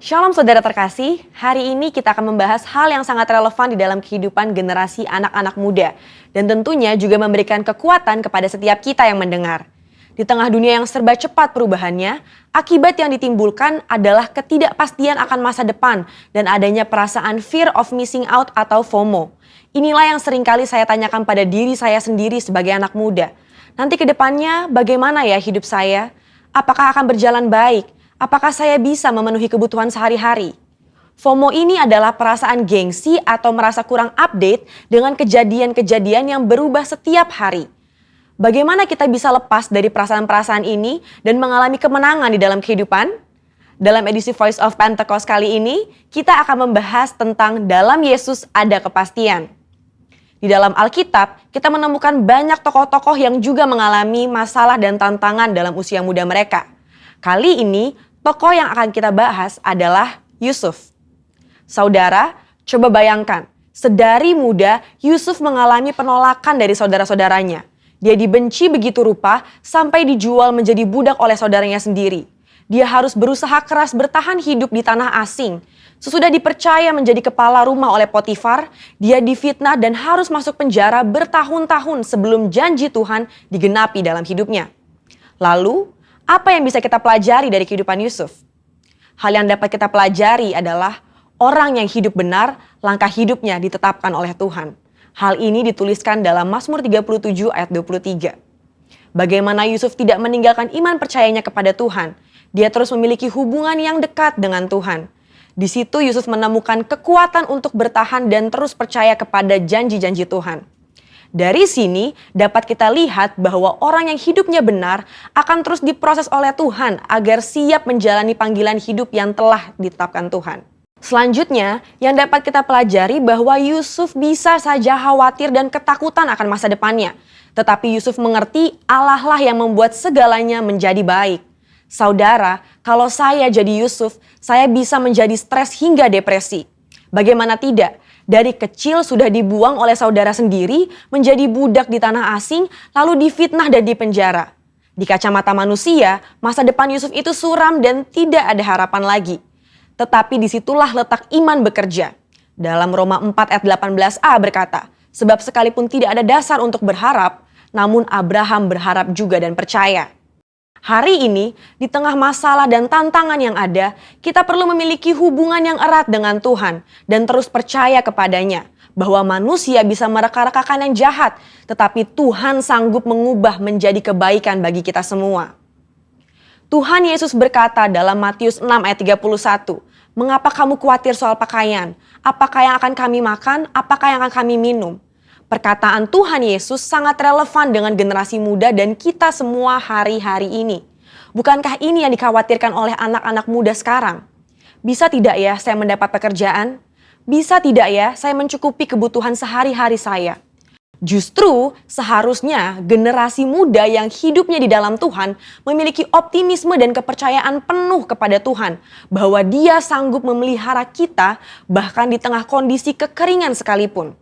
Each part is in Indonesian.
Shalom saudara terkasih, hari ini kita akan membahas hal yang sangat relevan di dalam kehidupan generasi anak-anak muda. Dan tentunya juga memberikan kekuatan kepada setiap kita yang mendengar. Di tengah dunia yang serba cepat perubahannya, akibat yang ditimbulkan adalah ketidakpastian akan masa depan dan adanya perasaan fear of missing out atau FOMO. Inilah yang seringkali saya tanyakan pada diri saya sendiri sebagai anak muda. Nanti ke depannya bagaimana ya hidup saya? Apakah akan berjalan baik? Apakah saya bisa memenuhi kebutuhan sehari-hari? FOMO ini adalah perasaan gengsi atau merasa kurang update dengan kejadian-kejadian yang berubah setiap hari. Bagaimana kita bisa lepas dari perasaan-perasaan ini dan mengalami kemenangan di dalam kehidupan? Dalam edisi Voice of Pentecost kali ini, kita akan membahas tentang dalam Yesus ada kepastian. Di dalam Alkitab, kita menemukan banyak tokoh-tokoh yang juga mengalami masalah dan tantangan dalam usia muda mereka. Kali ini, tokoh yang akan kita bahas adalah Yusuf. Saudara, coba bayangkan, sedari muda Yusuf mengalami penolakan dari saudara-saudaranya. Dia dibenci begitu rupa sampai dijual menjadi budak oleh saudaranya sendiri. Dia harus berusaha keras bertahan hidup di tanah asing. Sesudah dipercaya menjadi kepala rumah oleh Potifar, dia difitnah dan harus masuk penjara bertahun-tahun sebelum janji Tuhan digenapi dalam hidupnya. Lalu, apa yang bisa kita pelajari dari kehidupan Yusuf? Hal yang dapat kita pelajari adalah orang yang hidup benar, langkah hidupnya ditetapkan oleh Tuhan. Hal ini dituliskan dalam Mazmur 37 ayat 23. Bagaimana Yusuf tidak meninggalkan iman percayanya kepada Tuhan. Dia terus memiliki hubungan yang dekat dengan Tuhan. Di situ Yusuf menemukan kekuatan untuk bertahan dan terus percaya kepada janji-janji Tuhan. Dari sini dapat kita lihat bahwa orang yang hidupnya benar akan terus diproses oleh Tuhan agar siap menjalani panggilan hidup yang telah ditetapkan Tuhan. Selanjutnya, yang dapat kita pelajari bahwa Yusuf bisa saja khawatir dan ketakutan akan masa depannya. Tetapi Yusuf mengerti Allah lah yang membuat segalanya menjadi baik. Saudara, kalau saya jadi Yusuf, saya bisa menjadi stres hingga depresi. Bagaimana tidak? Dari kecil sudah dibuang oleh saudara sendiri, menjadi budak di tanah asing, lalu difitnah dan dipenjara. Di kacamata manusia, masa depan Yusuf itu suram dan tidak ada harapan lagi. Tetapi disitulah letak iman bekerja. Dalam Roma 4 ayat 18a berkata, sebab sekalipun tidak ada dasar untuk berharap, namun Abraham berharap juga dan percaya. Hari ini, di tengah masalah dan tantangan yang ada, kita perlu memiliki hubungan yang erat dengan Tuhan dan terus percaya kepadanya bahwa manusia bisa mereka-rekakan yang jahat, tetapi Tuhan sanggup mengubah menjadi kebaikan bagi kita semua. Tuhan Yesus berkata dalam Matius 6 ayat 31, "Mengapa kamu khawatir soal pakaian? Apakah yang akan kami makan? Apakah yang akan kami minum?" Perkataan Tuhan Yesus sangat relevan dengan generasi muda dan kita semua hari-hari ini. Bukankah ini yang dikhawatirkan oleh anak-anak muda sekarang? Bisa tidak ya saya mendapat pekerjaan? Bisa tidak ya saya mencukupi kebutuhan sehari-hari saya? Justru seharusnya generasi muda yang hidupnya di dalam Tuhan memiliki optimisme dan kepercayaan penuh kepada Tuhan bahwa Dia sanggup memelihara kita bahkan di tengah kondisi kekeringan sekalipun.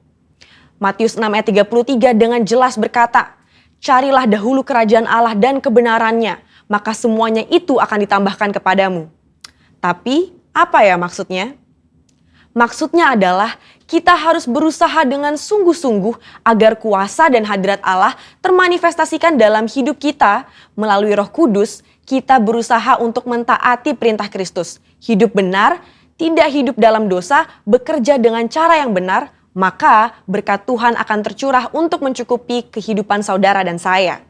Matius 6 ayat 33 dengan jelas berkata, "Carilah dahulu kerajaan Allah dan kebenarannya, maka semuanya itu akan ditambahkan kepadamu." Tapi apa ya maksudnya? Maksudnya adalah kita harus berusaha dengan sungguh-sungguh agar kuasa dan hadirat Allah termanifestasikan dalam hidup kita. Melalui Roh Kudus, kita berusaha untuk mentaati perintah Kristus. Hidup benar, tidak hidup dalam dosa, bekerja dengan cara yang benar, maka berkat Tuhan akan tercurah untuk mencukupi kehidupan saudara dan saya.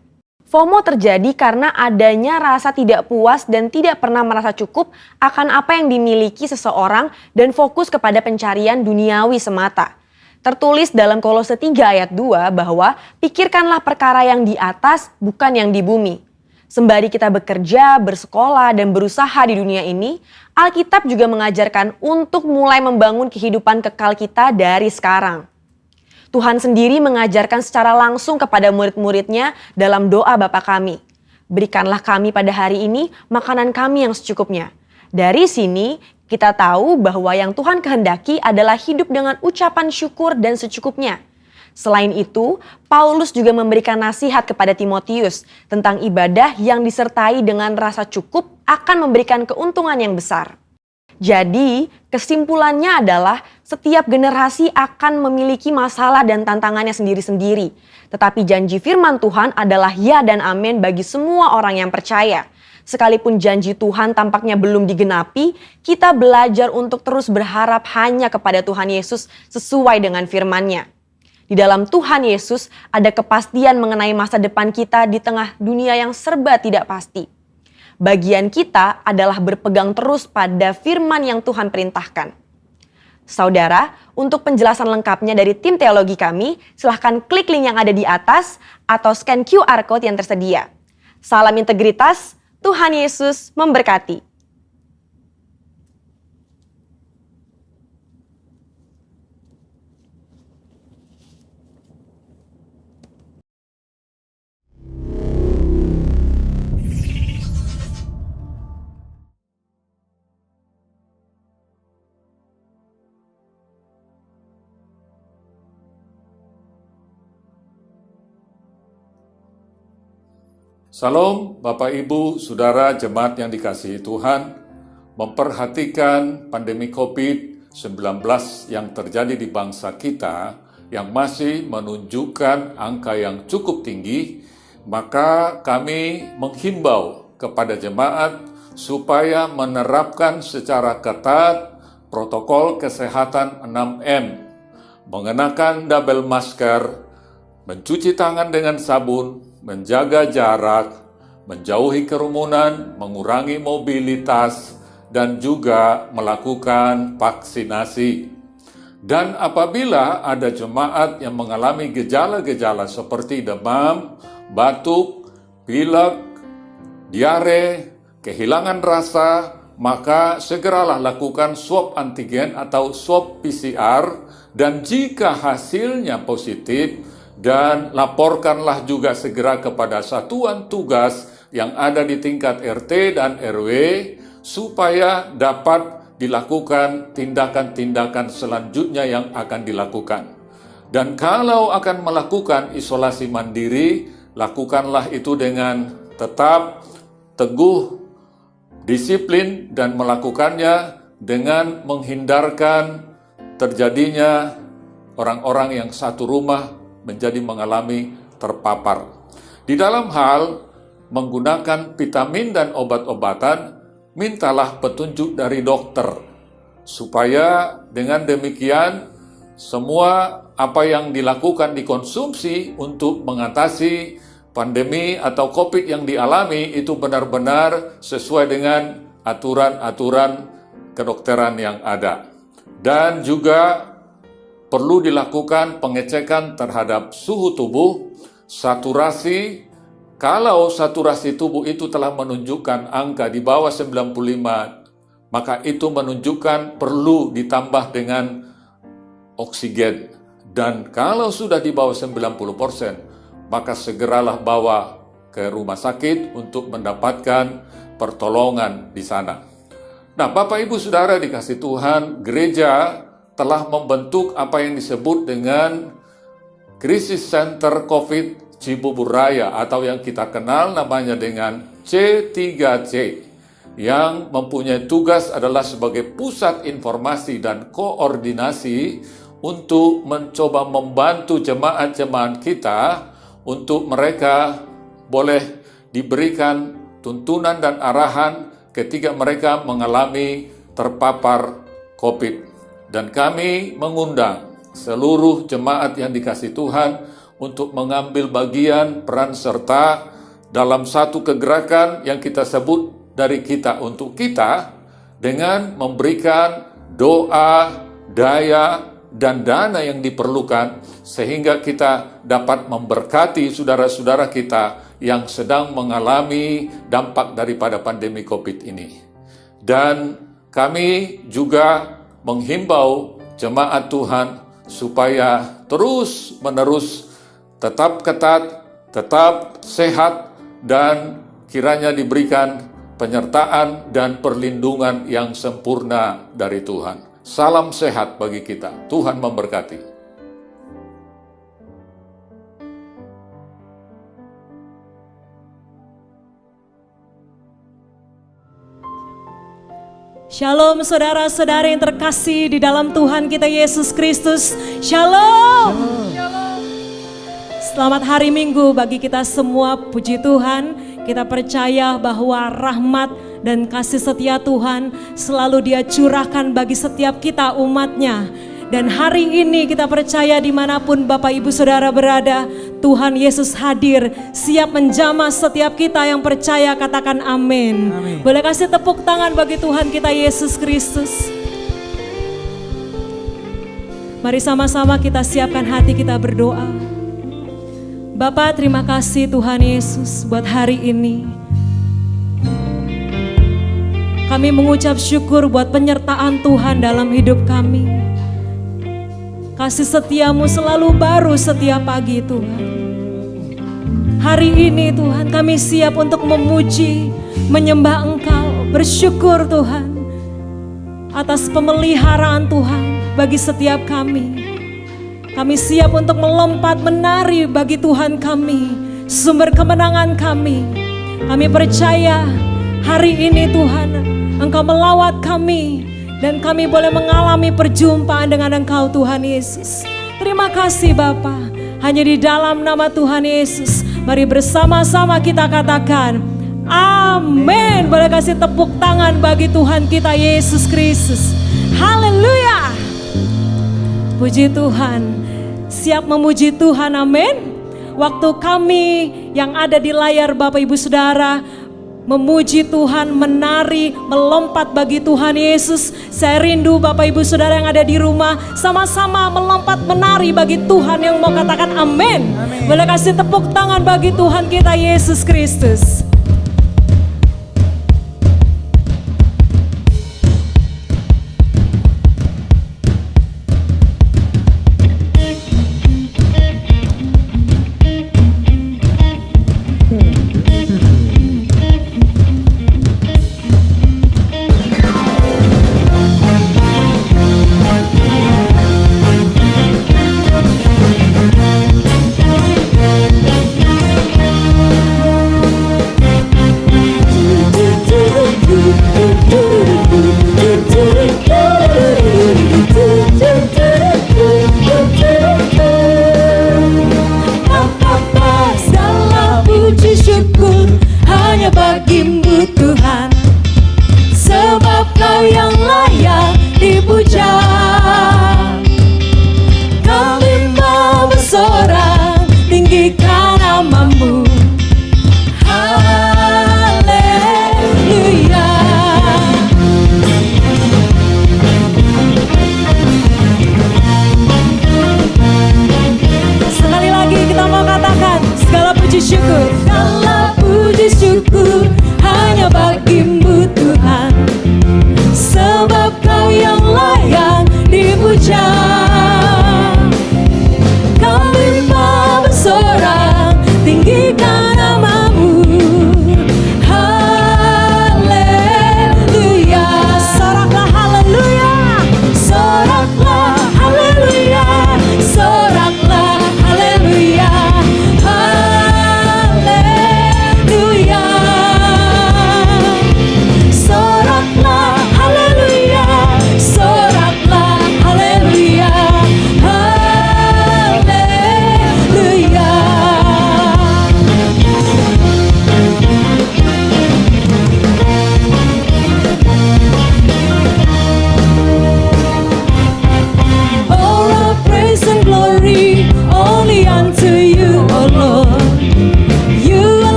FOMO terjadi karena adanya rasa tidak puas dan tidak pernah merasa cukup akan apa yang dimiliki seseorang dan fokus kepada pencarian duniawi semata. Tertulis dalam Kolose 3 ayat 2 bahwa pikirkanlah perkara yang di atas bukan yang di bumi. Sembari kita bekerja, bersekolah, dan berusaha di dunia ini, Alkitab juga mengajarkan untuk mulai membangun kehidupan kekal kita dari sekarang. Tuhan sendiri mengajarkan secara langsung kepada murid-muridnya dalam doa Bapa kami. Berikanlah kami pada hari ini makanan kami yang secukupnya. Dari sini kita tahu bahwa yang Tuhan kehendaki adalah hidup dengan ucapan syukur dan secukupnya. Selain itu, Paulus juga memberikan nasihat kepada Timotius tentang ibadah yang disertai dengan rasa cukup akan memberikan keuntungan yang besar. Jadi, kesimpulannya adalah setiap generasi akan memiliki masalah dan tantangannya sendiri-sendiri. Tetapi janji firman Tuhan adalah ya dan amin bagi semua orang yang percaya. Sekalipun janji Tuhan tampaknya belum digenapi, kita belajar untuk terus berharap hanya kepada Tuhan Yesus sesuai dengan firman-Nya. Di dalam Tuhan Yesus ada kepastian mengenai masa depan kita di tengah dunia yang serba tidak pasti. Bagian kita adalah berpegang terus pada firman yang Tuhan perintahkan. Saudara, untuk penjelasan lengkapnya dari tim teologi kami, silahkan klik link yang ada di atas atau scan QR Code yang tersedia. Salam integritas, Tuhan Yesus memberkati. Salam Bapak Ibu, Saudara Jemaat yang dikasihi Tuhan, memperhatikan pandemi COVID-19 yang terjadi di bangsa kita yang masih menunjukkan angka yang cukup tinggi, maka kami menghimbau kepada jemaat supaya menerapkan secara ketat protokol kesehatan 6M, mengenakan double masker, mencuci tangan dengan sabun, menjaga jarak, menjauhi kerumunan, mengurangi mobilitas, dan juga melakukan vaksinasi. Dan apabila ada jemaat yang mengalami gejala-gejala seperti demam, batuk, pilek, diare, kehilangan rasa, maka segeralah lakukan swab antigen atau swab PCR, dan jika hasilnya positif, dan laporkanlah juga segera kepada satuan tugas yang ada di tingkat RT dan RW supaya dapat dilakukan tindakan-tindakan selanjutnya yang akan dilakukan. Dan kalau akan melakukan isolasi mandiri, lakukanlah itu dengan tetap teguh, disiplin, dan melakukannya dengan menghindarkan terjadinya orang-orang yang satu rumah menjadi mengalami terpapar. Di dalam hal menggunakan vitamin dan obat-obatan, mintalah petunjuk dari dokter, supaya dengan demikian semua apa yang dilakukan dikonsumsi untuk mengatasi pandemi atau COVID yang dialami itu benar-benar sesuai dengan aturan-aturan kedokteran yang ada. Dan juga perlu dilakukan pengecekan terhadap suhu tubuh, saturasi. Kalau saturasi tubuh itu telah menunjukkan angka di bawah 95, maka itu menunjukkan perlu ditambah dengan oksigen. Dan kalau sudah di bawah 90%, maka segeralah bawa ke rumah sakit untuk mendapatkan pertolongan di sana. Nah, Bapak Ibu Saudara dikasih Tuhan, gereja telah membentuk apa yang disebut dengan Krisis Center COVID Cibubur Raya atau yang kita kenal namanya dengan C3C, yang mempunyai tugas adalah sebagai pusat informasi dan koordinasi untuk mencoba membantu jemaat-jemaat kita untuk mereka boleh diberikan tuntunan dan arahan ketika mereka mengalami terpapar COVID. Dan kami mengundang seluruh jemaat yang dikasihi Tuhan untuk mengambil bagian peran serta dalam satu kegerakan yang kita sebut dari kita untuk kita, dengan memberikan doa, daya, dan dana yang diperlukan sehingga kita dapat memberkati saudara-saudara kita yang sedang mengalami dampak daripada pandemi COVID ini. Dan kami juga menghimbau jemaat Tuhan supaya terus-menerus tetap ketat, tetap sehat, dan kiranya diberikan penyertaan dan perlindungan yang sempurna dari Tuhan. Salam sehat bagi kita. Tuhan memberkati. Shalom saudara-saudara yang terkasih di dalam Tuhan kita Yesus Kristus. Shalom. Selamat hari Minggu bagi kita semua. Puji Tuhan, kita percaya bahwa rahmat dan kasih setia Tuhan selalu Dia curahkan bagi setiap kita umatnya. Dan hari ini kita percaya dimanapun Bapak Ibu Saudara berada, Tuhan Yesus hadir, siap menjamah setiap kita yang percaya, katakan amin. Boleh kasih tepuk tangan bagi Tuhan kita Yesus Kristus. Mari sama-sama kita siapkan hati kita berdoa. Bapa, terima kasih Tuhan Yesus buat hari ini. Kami mengucap syukur buat penyertaan Tuhan dalam hidup kami. Kasih setiamu selalu baru setiap pagi Tuhan. Hari ini Tuhan kami siap untuk memuji, menyembah Engkau, bersyukur Tuhan atas pemeliharaan Tuhan bagi setiap kami. Kami siap untuk melompat menari bagi Tuhan kami, sumber kemenangan kami. Kami percaya hari ini Tuhan Engkau melawat kami. Dan kami boleh mengalami perjumpaan dengan Engkau Tuhan Yesus. Terima kasih Bapa. Hanya di dalam nama Tuhan Yesus, mari bersama-sama kita katakan amin. Boleh kasih tepuk tangan bagi Tuhan kita Yesus Kristus. Haleluya. Puji Tuhan. Siap memuji Tuhan, amin. Waktu kami yang ada di layar Bapak Ibu Saudara memuji Tuhan, menari, melompat bagi Tuhan Yesus. Saya rindu Bapak Ibu Saudara yang ada di rumah sama-sama melompat menari bagi Tuhan yang mau katakan amin. Boleh kasih tepuk tangan bagi Tuhan kita Yesus Kristus.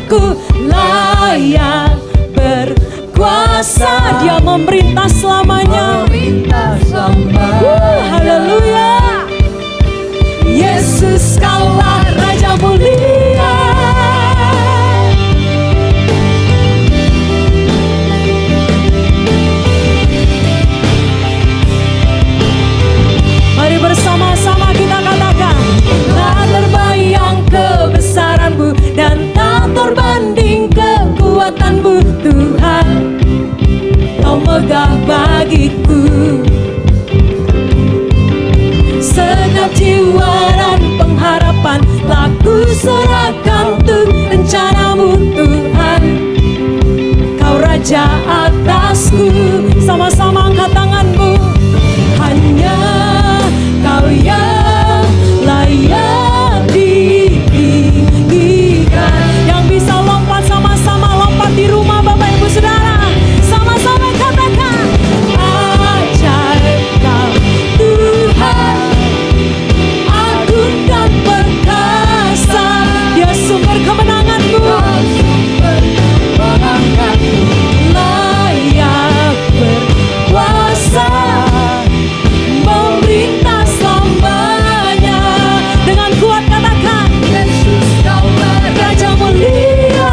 kemenanganku, layak berkuasa, Dia memerintah selamanya. Haleluya. Yesus kaulah Raja mulia. Mari bersama-sama kita katakan, tak terbayang kebesaran-Mu dan tak terbanding kekuatan-Mu, Tuhan. Kau megah bagiku segenap jiwa dan pengharapan, telah ku serahkan untuk rencana-Mu, Tuhan. Kau Raja atasku. Sama-sama angkat tangan-Mu. Hanya Kau yang layak ditinggikan. Yang bisa lompat sama-sama, lompat di rumah Bapak Ibu Saudara. Sama-sama katakan, ajaib Kau Tuhan, agung dan perkasa. Dia sumber kemenangan-Mu, layak berkuasa, memerintah selamanya. Dengan kuat katakan, Yesus kaulah Raja mulia.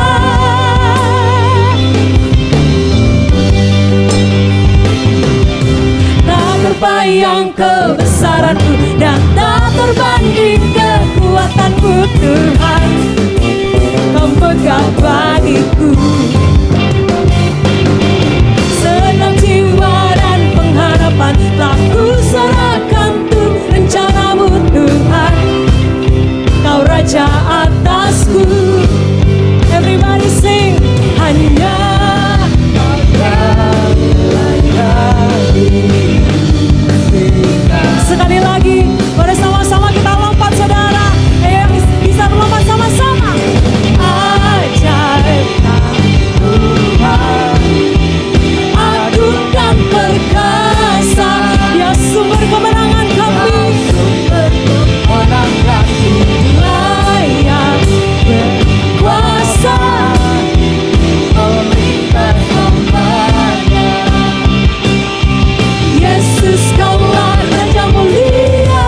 Tak terbayang kebesaran-Mu dan tak terbanding kekuatan-Mu, Tuhan. Kau megah bagiku segenap jiwa dan pengharapan, telah ku serahkan untuk rencana-Mu, Tuhan. Kau Raja atasku. Everybody sing, hanya Kau yang layak ditinggikan. Sekali lagi, bersama-sama kita lompat saudara. Yang bisa berlompat sama-sama. Ajaib Kau Tuhan, agung dan perkasa. Dia sumber kemenangan kami, layak berkuasa, memerintah selamanya. Yesus kaulah Raja mulia.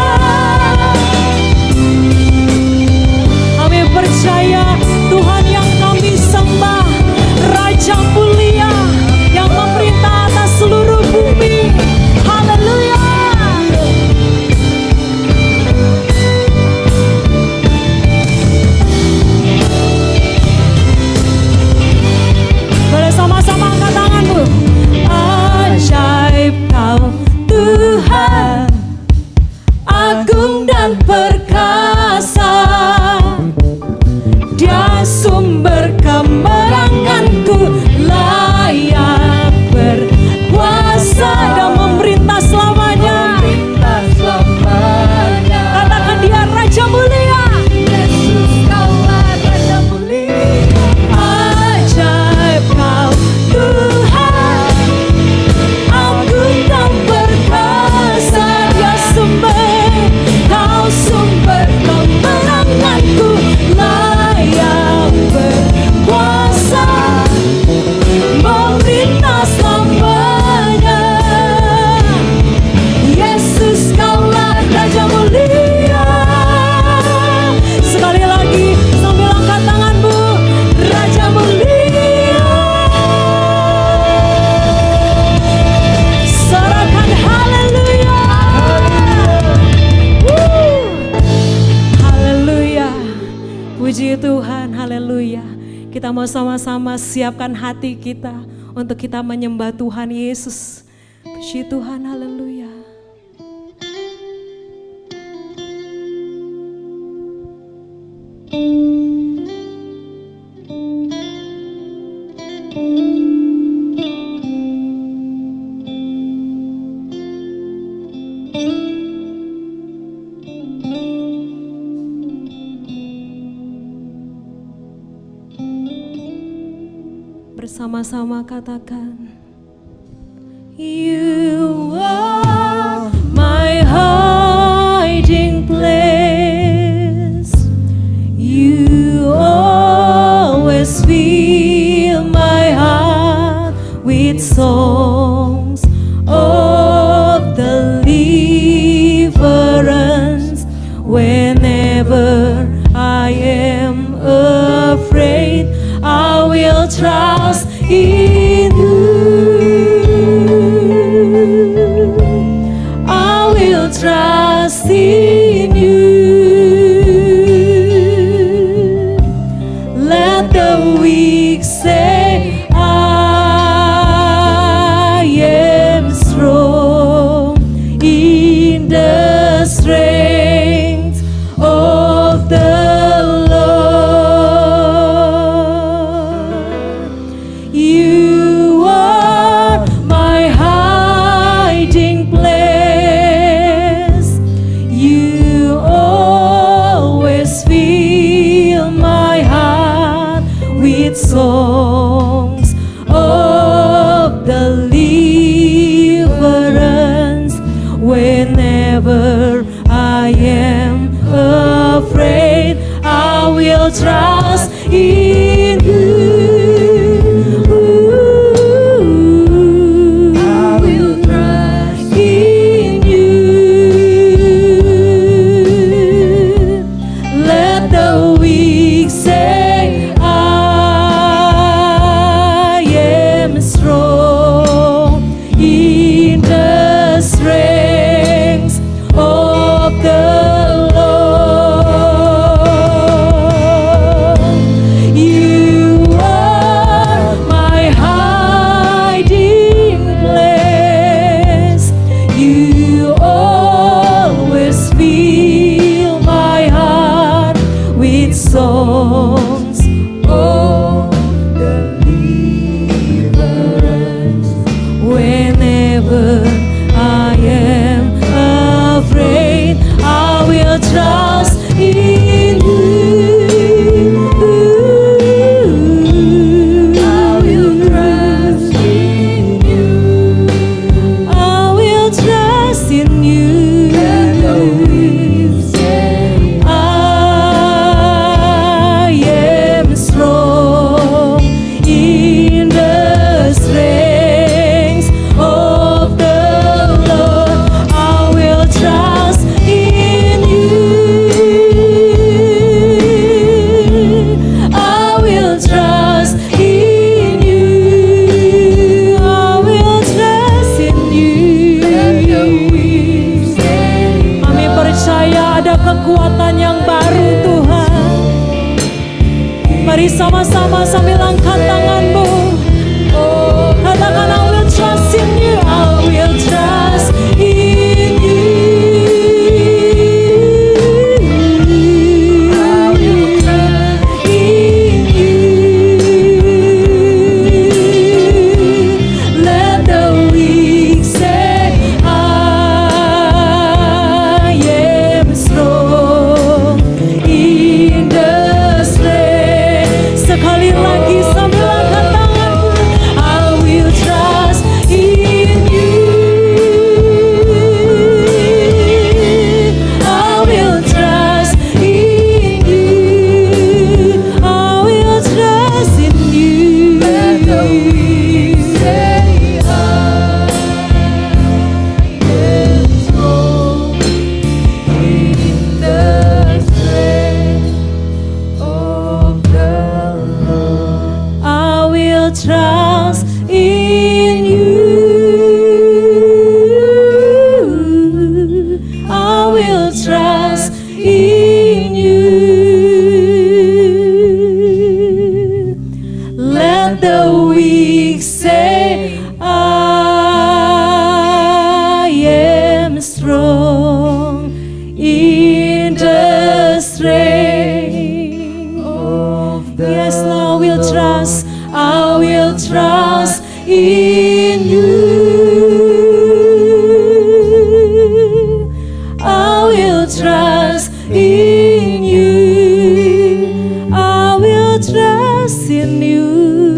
Kami percaya Tuhan yang kami sembah, Raja mulia yang memerintah atas seluruh bumi. Haleluya. Bersama-sama angkat tangan-Mu. Ajaib Kau Tuhan, agung dan perkasa. Dia sumber kemenanganku, layak berkuasa dan memerintah selamanya. Katakan Dia Raja mulia. Yesus kaulah Raja mulia. Ajaib Kau Tuhan, agung dan perkasa. Dia sumber, Kau sumber kemenanganku, layak berkuasa, memerintah selamanya. Yesus kaulah Raja mulia. Sekali lagi sambil angkat tangan-Mu, Raja mulia. Serahkan haleluya. Haleluya. Puji Tuhan, haleluya. Kita mau sama-sama siapkan hati kita untuk kita menyembah Tuhan Yesus. Puji Tuhan, haleluya. Bersama-sama katakan, You are my hiding place. You always afraid. I will trust in you. I will trust in you. Let the weak say, I am strong in the strength of the Lord. You are my hiding place. You always fill my heart with songs of deliverance. Whenever I am afraid, I will trust in you. I will trust in you. Let the weak say, I am strong in the strength of the Lord. You are my hiding place. You always fill my heart with songs of deliverance. Whenever I am afraid, I will trust in you. I will trust in you. I will trust in you. I am strong in the strength of the Lord. I will trust in you. I will trust in you. I will trust in you. Kami percaya ada kekuatan yang baru Tuhan. Mari sama-sama sambil angkat tanganmu. Katakan, I will trust in you. I will trust in you. I will trust in you. Let the weak say, I am strong in the strength. Sekali lagi sambil angkat tanganmu. I will trust in you. I will trust in you. I will trust in you. Let the weak say, I am strong in the strength of the Lord. I will trust in you. I will trust in you. Let the weak say, I am strong in the strength of the Yes, Lord, I will trust. I will trust in you. I will trust in you. I will trust in you.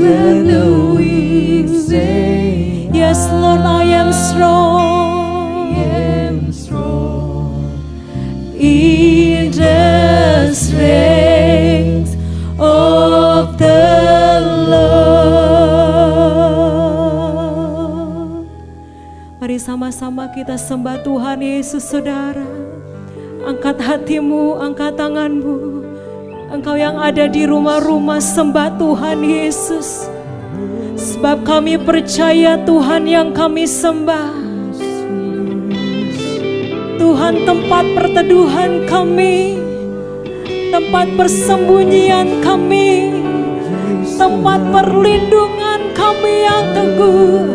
Let the weak say, yes, Lord, I am strong. I am strong in the strength of the Lord. Mari sama-sama kita sembah Tuhan Yesus, saudara. Angkat hatimu, angkat tanganmu. Engkau yang ada di rumah-rumah, sembah Tuhan Yesus. Sebab kami percaya Tuhan yang kami sembah, Tuhan tempat perteduhan kami, tempat persembunyian kami, tempat perlindungan kami yang teguh.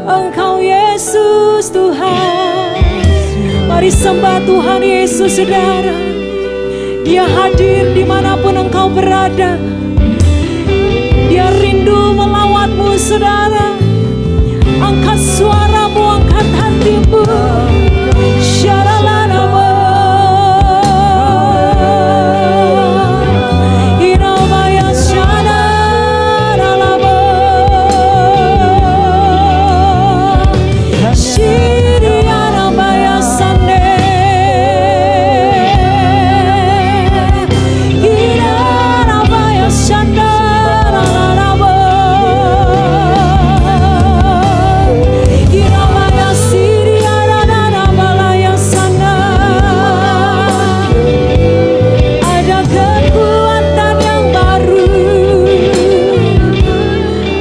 Engkau Yesus Tuhan. Mari sembah Tuhan Yesus saudara. Dia hadir dimanapun engkau berada. Dia rindu melawatmu saudara. Angkat suaramu, angkat hatimu. Syaralanama. Iramaya syaralama. Syirianamaya sande. Iramaya shandaralama. Iramaya sirianamaya sana. Ada kekuatan yang baru,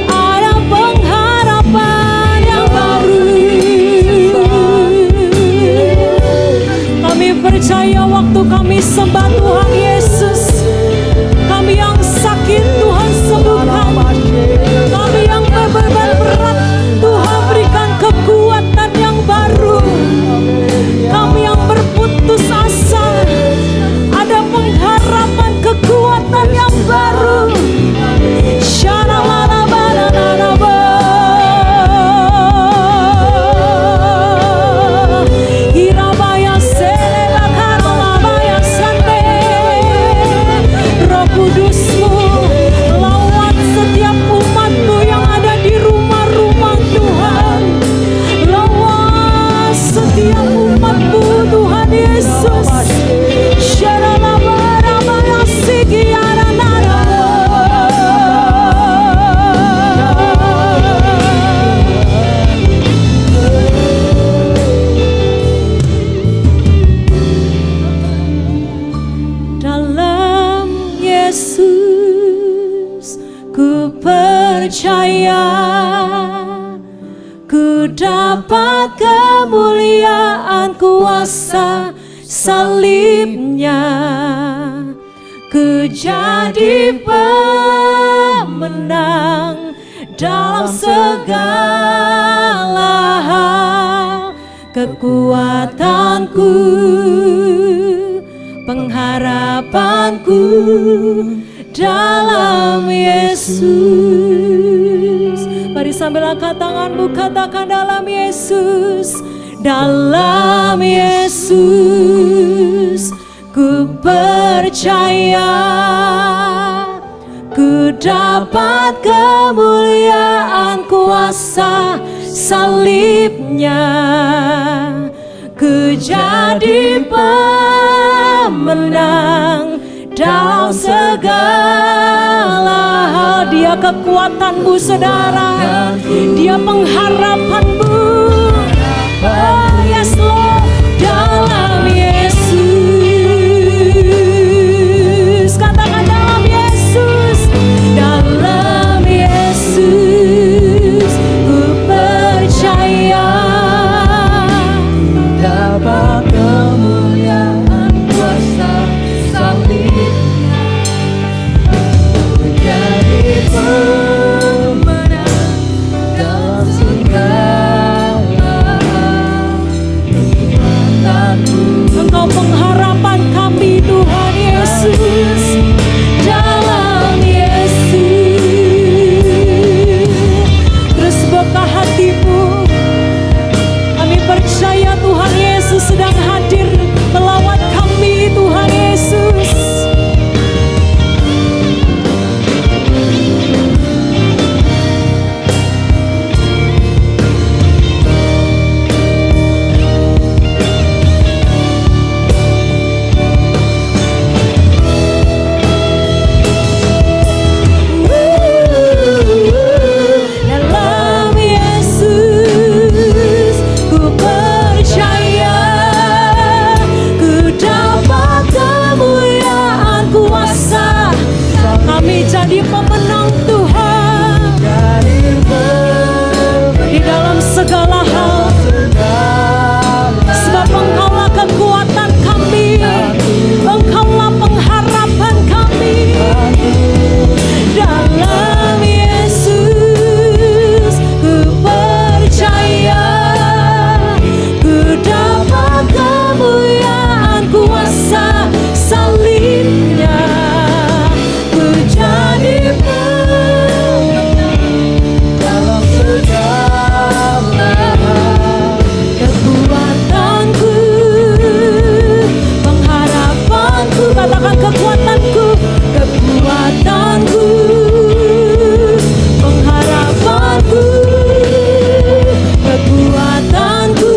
ada pengharapan yang baru. Kami percaya waktu kami sembah Tuhan Yesus, kami yang sakit Tuhan sembuhkan, kami yang beban berat Tuhan berikan kekuatan yang baru, kami yang berputus asa ada pengharapan kekuatan yang baru. Syaralalabalalaba. Hirabaya selelakaralabaya sande. Roh Kudus-Mu lawat setiap umat-Mu yang ada di rumah-rumah Tuhan. Lawat setiap umat-Mu Tuhan Yesus. Syaralabarabaya sikiaranara. Dalam Yesus ku percaya, ku dapat kemuliaan kuasa salibnya, ku jadi pemenang dalam segala hal. Kekuatanku, pengharapanku dalam Yesus. Mari sambil angkat tanganmu katakan dalam Yesus. Dalam Yesus ku percaya, ku dapat kemuliaan kuasa salibnya, ku jadi pemenang dalam segala hal. Dia kekuatanmu saudara, dia pengharapanmu. Oh yes Lord, dalam Yesus. Katakan dalam Yesus. Dalam Yesus ku percaya, dapat kemuliaan kuasa salibnya, ku jadi pemenang dalam segala hal. Kami jadi pemenang Tuhan di dalam segala hal, sebab Engkaulah kekuatan kami, Engkaulah pengharapan kami. Dalam Yesus ku percaya, ku dapat kemuliaan kuasa salibnya. Ku jadi pemenang dalam segala hal. Kekuatanku, pengharapanku, katakan kekuatanku, kekuatanku, pengharapanku, kekuatanku,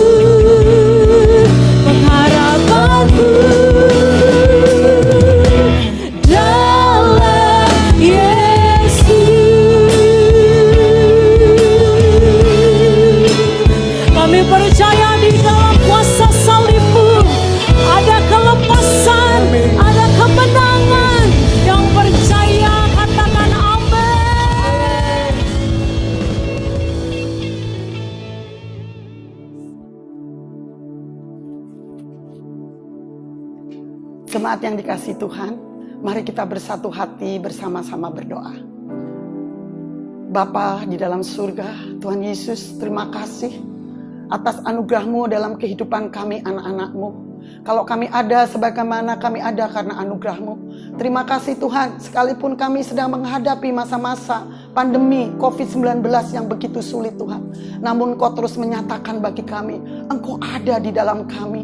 pengharapanku dalam Yesus. Kami percaya di dalam kuasa salib-Mu ada kelepasan, ada kemenangan. Yang percaya katakan amin. Jemaat yang dikasihi Tuhan, mari kita bersatu hati bersama-sama berdoa. Bapa di dalam surga, Tuhan Yesus, terima kasih atas anugerah-Mu dalam kehidupan kami anak-anak-Mu. Kalau kami ada sebagaimana kami ada karena anugerah-Mu. Terima kasih Tuhan, sekalipun kami sedang menghadapi masa-masa pandemi COVID-19 yang begitu sulit Tuhan. Namun Kau terus menyatakan bagi kami, Engkau ada di dalam kami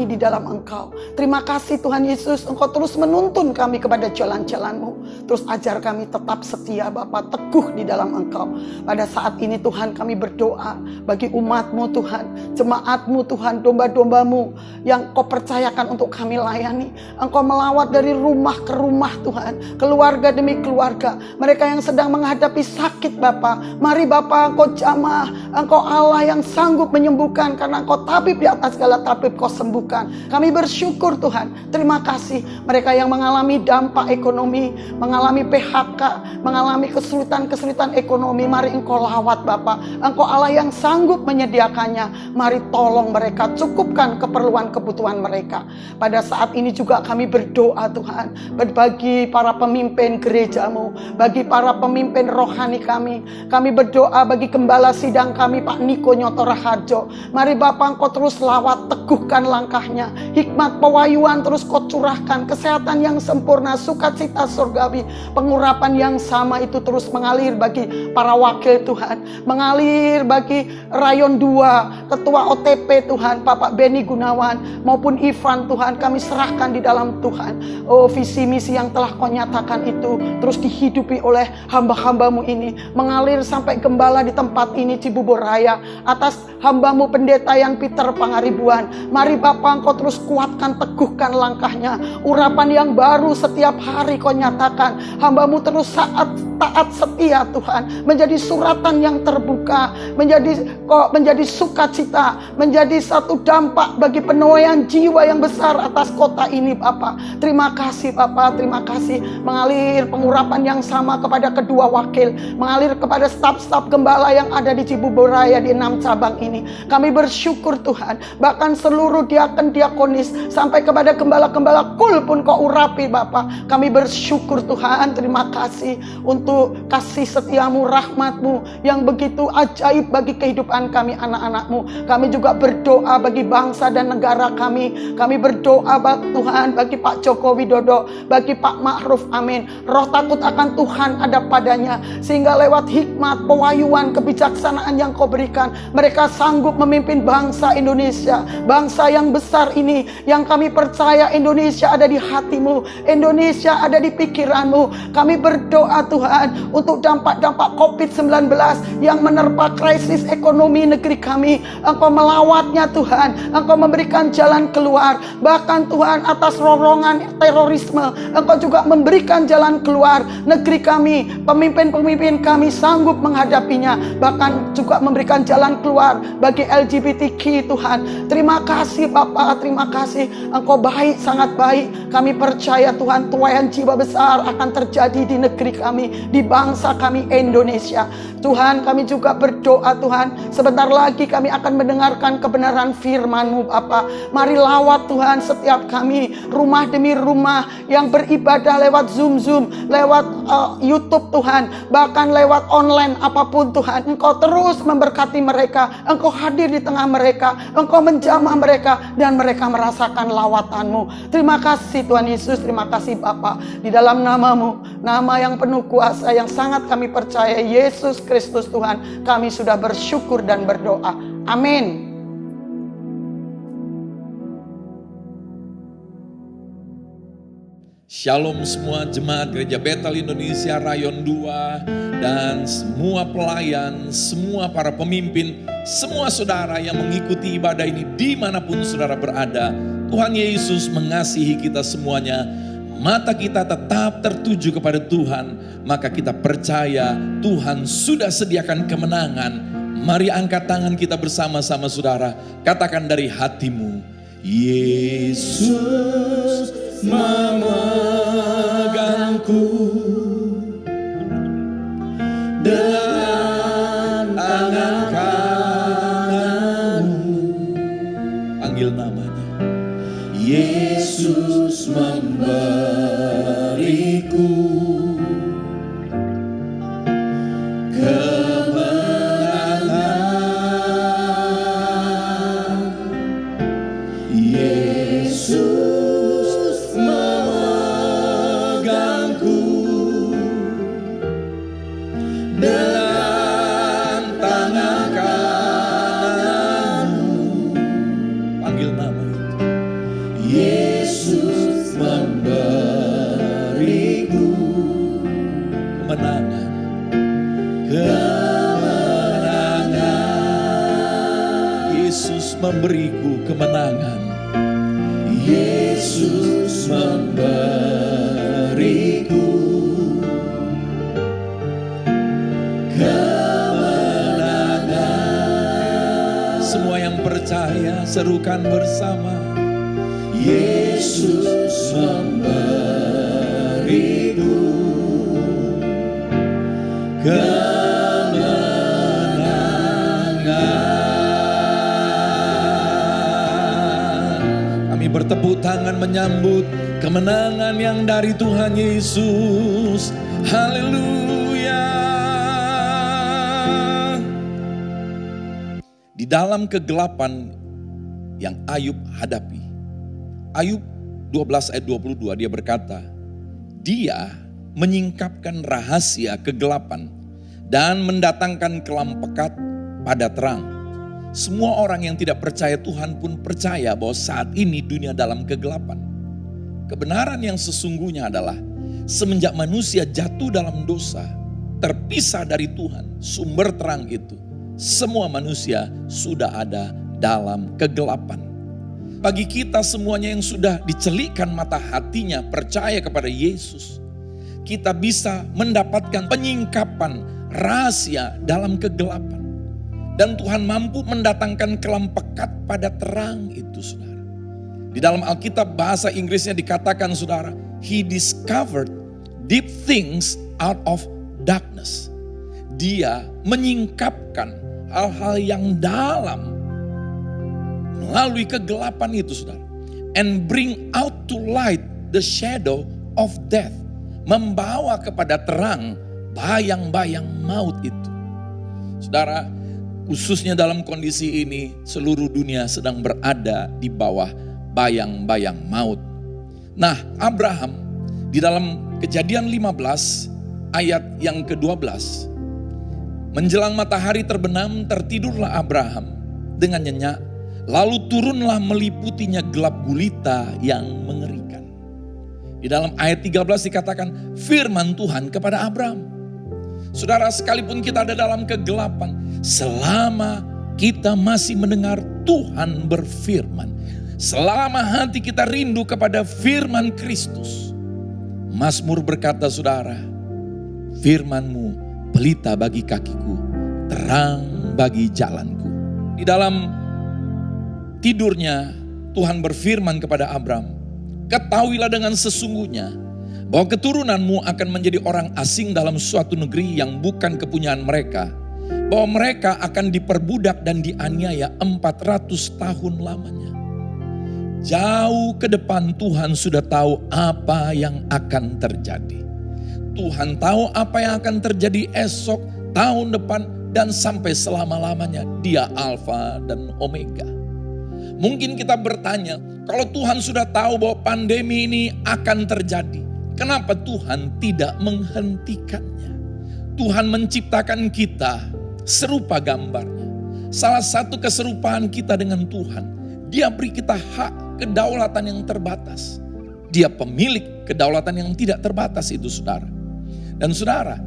di dalam Engkau. Terima kasih Tuhan Yesus, Engkau terus menuntun kami kepada jalan-jalan-Mu. Terus ajar kami tetap setia Bapa, teguh di dalam Engkau. Pada saat ini Tuhan kami berdoa bagi umat-Mu Tuhan, jemaat-Mu Tuhan, domba-domba-Mu yang Kau percayakan untuk kami layani. Engkau melawat dari rumah ke rumah Tuhan, keluarga demi keluarga. Mereka yang sedang menghadapi sakit Bapa, mari Bapa Engkau jamah, Engkau Allah yang sanggup menyembuhkan karena Engkau tabib di atas segala tabib, Kau sembuhkan. Kami bersyukur Tuhan, terima kasih. Mereka yang mengalami dampak ekonomi, mengalami PHK, mengalami kesulitan-kesulitan ekonomi, mari Engkau lawat Bapa. Engkau Allah yang sanggup menyediakannya. Mari tolong mereka, cukupkan keperluan-kebutuhan mereka. Pada saat ini juga kami berdoa Tuhan, bagi para pemimpin gereja-Mu, bagi para pemimpin rohani kami. Kami berdoa bagi gembala sidang kami Pak Niko Nyoto Raharjo. Mari Bapa Engkau terus lawat, teguhkan langkahnya, hikmat pewahyuan terus Kau curahkan, kesehatan yang sempurna, sukacita surgawi, pengurapan yang sama itu terus mengalir bagi para wakil Tuhan, mengalir bagi Rayon 2, Ketua OTP Tuhan, Bapak Beni Gunawan maupun Ivan Tuhan, kami serahkan di dalam Tuhan. Oh, visi misi yang telah Kau nyatakan itu terus dihidupi oleh hamba-hamba-Mu ini, mengalir sampai gembala di tempat ini Cibubur Raya, atas hamba-Mu Pendeta Yan Peter Pangaribuan. Mari Bapa Engkau terus kuatkan, teguhkan langkahnya. Urapan yang baru setiap hari Kau nyatakan. Hamba-Mu terus taat setia Tuhan, menjadi suratan yang terbuka, menjadi sukacita, menjadi satu dampak bagi penuaian jiwa yang besar atas kota ini Bapa. Terima kasih Bapa, terima kasih. Mengalir pengurapan yang sama kepada kedua wakil, mengalir kepada staf-staf gembala yang ada di Cibubur Raya di 6 cabang ini. Kami bersyukur Tuhan, bahkan seluruh diakonis sampai kepada gembala-gembala kul pun Kau urapi Bapa. Kami bersyukur Tuhan, terima kasih untuk kasih setiamu, rahmat-Mu yang begitu ajaib bagi kehidupan kami anak-anak-Mu. Kami juga berdoa bagi bangsa dan negara kami. Kami berdoa Tuhan bagi Pak Joko Widodo, bagi Pak Ma'ruf, amin. Roh takut akan Tuhan ada padanya, sehingga lewat hikmat, pewahyuan, kebijaksanaan yang Kau berikan, mereka sanggup memimpin bangsa Indonesia, bangsa yang besar ini, yang kami percaya Indonesia ada di hati-Mu, Indonesia ada di pikiran-Mu. Kami berdoa Tuhan untuk dampak-dampak COVID-19 yang menerpa krisis ekonomi negeri kami. Engkau melawatnya Tuhan, Engkau memberikan jalan keluar. Bahkan Tuhan atas rorongan terorisme, Engkau juga memberikan jalan keluar. Negeri kami, pemimpin-pemimpin kami sanggup menghadapinya. Bahkan juga juga memberikan jalan keluar bagi LGBTQ Tuhan. Terima kasih Bapa, terima kasih. Engkau baik, sangat baik. Kami percaya Tuhan, tuaian jiwa besar akan terjadi di negeri kami, di bangsa kami Indonesia. Tuhan, kami juga berdoa Tuhan, sebentar lagi kami akan mendengarkan kebenaran firman-Mu Bapa. Mari lawat Tuhan setiap kami, rumah demi rumah yang beribadah lewat Zoom, lewat YouTube Tuhan, bahkan lewat online apapun Tuhan. Engkau terus memberkati mereka, Engkau hadir di tengah mereka, Engkau menjamah mereka, dan mereka merasakan lawatan-Mu. Terima kasih Tuhan Yesus, terima kasih Bapa. Di dalam nama-Mu, nama yang penuh kuasa, yang sangat kami percaya, Yesus Kristus Tuhan, kami sudah bersyukur dan berdoa. Amin. Shalom semua jemaat Gereja Betel Indonesia Rayon 2 dan semua pelayan, semua para pemimpin, semua saudara yang mengikuti ibadah ini dimanapun saudara berada. Tuhan Yesus mengasihi kita semuanya. Mata kita tetap tertuju kepada Tuhan, maka kita percaya Tuhan sudah sediakan kemenangan. Mari angkat tangan kita bersama-sama saudara, katakan dari hatimu, Yesus memegangku dengan tangan kananmu. Panggil namanya. Yesus memberiku kemenangan. Yesus memegangku dengan tangan kananmu. Panggil nama itu. Yesus memberiku kemenangan. Kemenangan. Yesus memberiku kemenangan. Yesus memberiku kemenangan. Semua yang percaya serukan bersama. Yesus memberiku kemenangan. Kami bertepuk tangan menyambut kemenangan yang dari Tuhan Yesus. Haleluya. Di dalam kegelapan yang Ayub hadapi, Ayub 12 ayat 22 dia berkata, dia menyingkapkan rahasia kegelapan dan mendatangkan kelam pekat pada terang. Semua orang yang tidak percaya Tuhan pun percaya bahwa saat ini dunia dalam kegelapan. Kebenaran yang sesungguhnya adalah semenjak manusia jatuh dalam dosa, terpisah dari Tuhan, sumber terang itu, semua manusia sudah ada dalam kegelapan. Bagi kita semuanya yang sudah dicelikkan mata hatinya percaya kepada Yesus, kita bisa mendapatkan penyingkapan rahasia dalam kegelapan. Dan Tuhan mampu mendatangkan kelam pekat pada terang itu saudara. Di dalam Alkitab bahasa Inggrisnya dikatakan saudara, He discovered deep things out of darkness. Dia menyingkapkan hal-hal yang dalam melalui kegelapan itu saudara. And bring out to light the shadow of death. Membawa kepada terang bayang-bayang maut itu. Saudara, khususnya dalam kondisi ini seluruh dunia sedang berada di bawah bayang-bayang maut. Nah, Abraham di dalam Kejadian 15 ayat yang ke-12. Menjelang matahari terbenam tertidurlah Abraham dengan nyenyak. Lalu turunlah meliputinya gelap gulita yang mengerikan. Di dalam ayat 13 dikatakan firman Tuhan kepada Abraham. Saudara, sekalipun kita ada dalam kegelapan, selama kita masih mendengar Tuhan berfirman, selama hati kita rindu kepada firman Kristus, Mazmur berkata saudara, firman-Mu pelita bagi kakiku, terang bagi jalanku. Di dalam tidurnya Tuhan berfirman kepada Abram, ketahuilah dengan sesungguhnya bahwa keturunanmu akan menjadi orang asing dalam suatu negeri yang bukan kepunyaan mereka, bahwa mereka akan diperbudak dan dianiaya 400 tahun lamanya. Jauh ke depan Tuhan sudah tahu apa yang akan terjadi. Tuhan tahu apa yang akan terjadi esok, tahun depan, dan sampai selama-lamanya. Dia Alfa dan Omega. Mungkin kita bertanya, kalau Tuhan sudah tahu bahwa pandemi ini akan terjadi, kenapa Tuhan tidak menghentikannya? Tuhan menciptakan kita serupa gambarnya. Salah satu keserupaan kita dengan Tuhan, Dia beri kita hak kedaulatan yang terbatas. Dia pemilik kedaulatan yang tidak terbatas itu, saudara. Dan saudara,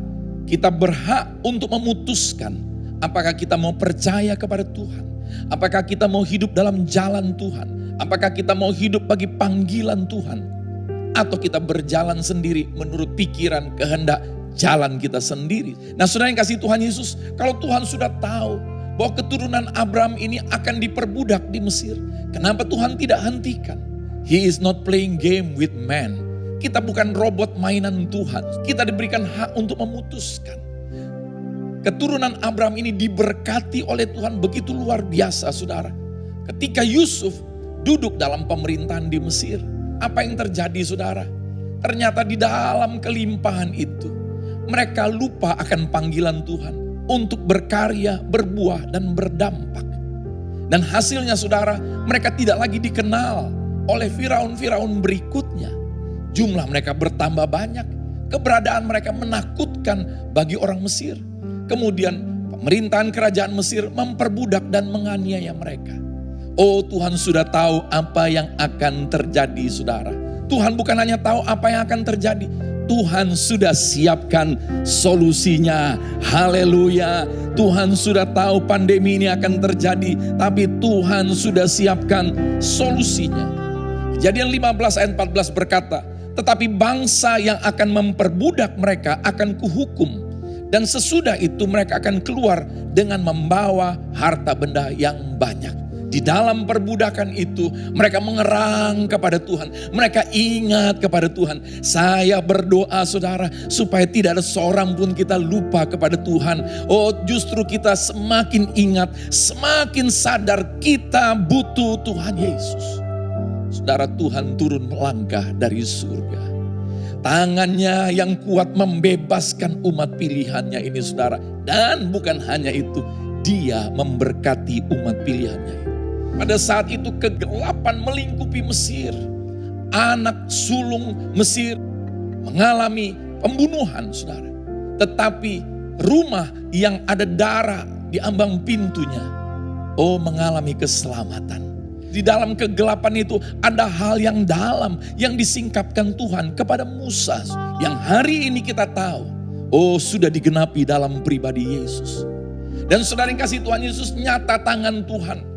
kita berhak untuk memutuskan apakah kita mau percaya kepada Tuhan. Apakah kita mau hidup dalam jalan Tuhan. Apakah kita mau hidup bagi panggilan Tuhan. Atau kita berjalan sendiri menurut pikiran, kehendak, jalan kita sendiri. Nah saudara yang kasih Tuhan Yesus, kalau Tuhan sudah tahu bahwa keturunan Abraham ini akan diperbudak di Mesir, kenapa Tuhan tidak hentikan? He is not playing game with man. Kita bukan robot mainan Tuhan. Kita diberikan hak untuk memutuskan. Keturunan Abraham ini diberkati oleh Tuhan begitu luar biasa, saudara. Ketika Yusuf duduk dalam pemerintahan di Mesir, apa yang terjadi, saudara? Ternyata di dalam kelimpahan itu, mereka lupa akan panggilan Tuhan untuk berkarya, berbuah, dan berdampak. Dan hasilnya, saudara, mereka tidak lagi dikenal oleh Firaun-Firaun berikutnya. Jumlah mereka bertambah banyak. Keberadaan mereka menakutkan bagi orang Mesir. Kemudian pemerintahan kerajaan Mesir memperbudak dan menganiaya mereka. Oh, Tuhan sudah tahu apa yang akan terjadi, saudara. Tuhan bukan hanya tahu apa yang akan terjadi, Tuhan sudah siapkan solusinya. Haleluya. Tuhan sudah tahu pandemi ini akan terjadi, tapi Tuhan sudah siapkan solusinya. Kejadian 15 ayat 14 berkata, tetapi bangsa yang akan memperbudak mereka akan kuhukum, dan sesudah itu mereka akan keluar dengan membawa harta benda yang banyak. Di dalam perbudakan itu mereka mengerang kepada Tuhan. Mereka ingat kepada Tuhan. Saya berdoa, saudara, supaya tidak ada seorang pun kita lupa kepada Tuhan. Oh, justru kita semakin ingat, semakin sadar kita butuh Tuhan Yesus. Saudara, Tuhan turun melangkah dari surga. Tangannya yang kuat membebaskan umat pilihannya ini, saudara. Dan bukan hanya itu, Dia memberkati umat pilihannya ini. Pada saat itu kegelapan melingkupi Mesir. Anak sulung Mesir mengalami pembunuhan, saudara. Tetapi rumah yang ada darah di ambang pintunya, oh, mengalami keselamatan. Di dalam kegelapan itu ada hal yang dalam yang disingkapkan Tuhan kepada Musa. Yang hari ini kita tahu, oh, sudah digenapi dalam pribadi Yesus. Dan saudara yang kasih Tuhan Yesus, nyata tangan Tuhan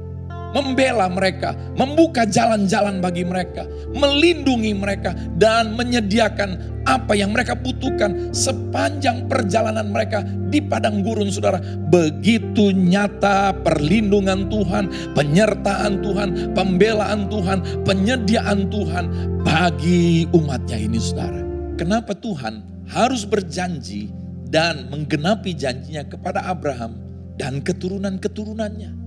membela mereka, membuka jalan-jalan bagi mereka, melindungi mereka, dan menyediakan apa yang mereka butuhkan sepanjang perjalanan mereka di padang gurun, saudara. Begitu nyata perlindungan Tuhan, penyertaan Tuhan, pembelaan Tuhan, penyediaan Tuhan bagi umatnya ini, saudara. Kenapa Tuhan harus berjanji dan menggenapi janjinya kepada Abraham dan keturunan-keturunannya?